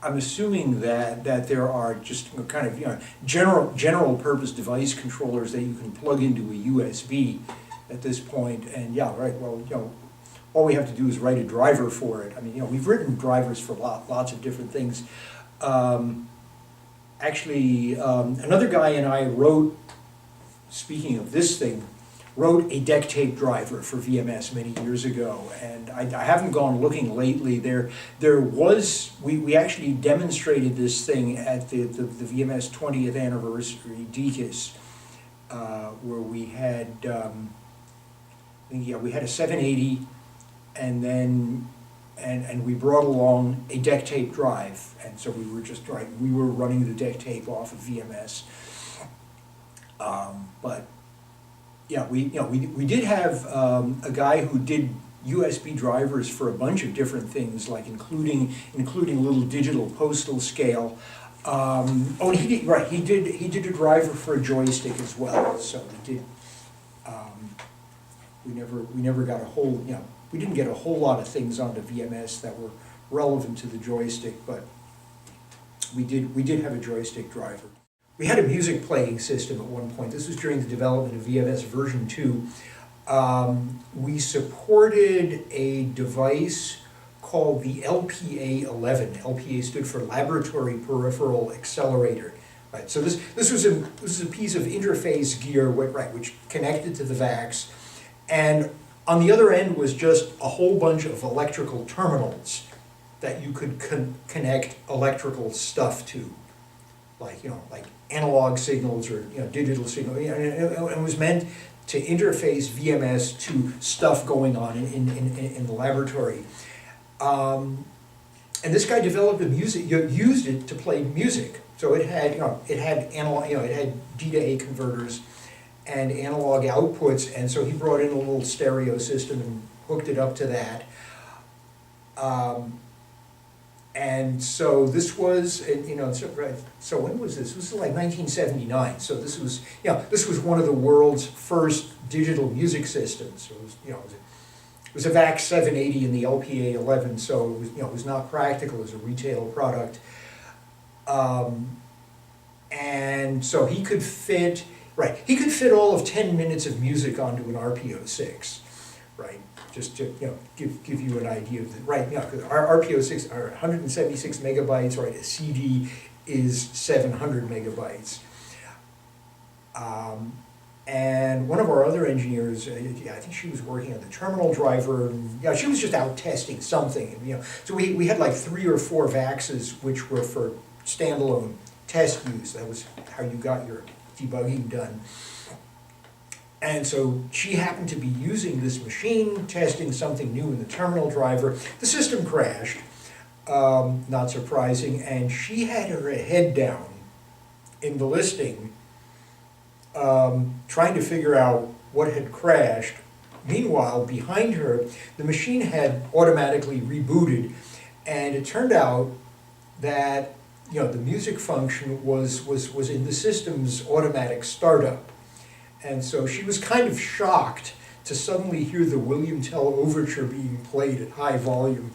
I'm assuming that there are just kind of, you know, general purpose device controllers that you can plug into a USB at this point, and yeah, right, well, you know, all we have to do is write a driver for it. I mean, you know, we've written drivers for lots of different things. Actually, another guy and I wrote, speaking of this thing, wrote a deck tape driver for VMS many years ago, and I haven't gone looking lately. There was, we actually demonstrated this thing at the VMS 20th anniversary DKIS, where we had, we had a 780, and then and we brought along a deck tape drive, and so we were just we were running the deck tape off of VMS, but. Yeah, we did have a guy who did USB drivers for a bunch of different things, like including little digital postal scale. Oh, and he did a driver for a joystick as well. So we did. We never got a whole, we didn't get a whole lot of things onto VMS that were relevant to the joystick, but we did have a joystick driver. We had a music playing system at one point. This was during the development of VMS version 2. We supported a device called the LPA11. LPA stood for Laboratory Peripheral Accelerator. Right. So this was a piece of interface gear, which connected to the VAX, and on the other end was just a whole bunch of electrical terminals that you could connect electrical stuff to, like analog signals or digital signals, and it was meant to interface VMS to stuff going on in the laboratory. And this guy developed used it to play music. So it had analog, it had D to A converters and analog outputs, and so he brought in a little stereo system and hooked it up to that. And so this was, so when was this? This was like 1979. So this was one of the world's first digital music systems. So it was a VAX 780 in the LPA 11. So it was not practical as a retail product. And so he could fit all of 10 minutes of music onto an RPO6, right? Just to give you an idea of because our RPO6 are 176 megabytes, right? A CD is 700 megabytes. And one of our other engineers, I think she was working on the terminal driver. And, she was just out testing something. And, so we had like 3 or 4 VAXs which were for standalone test use. That was how you got your debugging done. And so she happened to be using this machine, testing something new in the terminal driver. The system crashed, not surprising, and she had her head down in the listing, trying to figure out what had crashed. Meanwhile, behind her, the machine had automatically rebooted, and it turned out that the music function was in the system's automatic startup. And so she was kind of shocked to suddenly hear the William Tell Overture being played at high volume.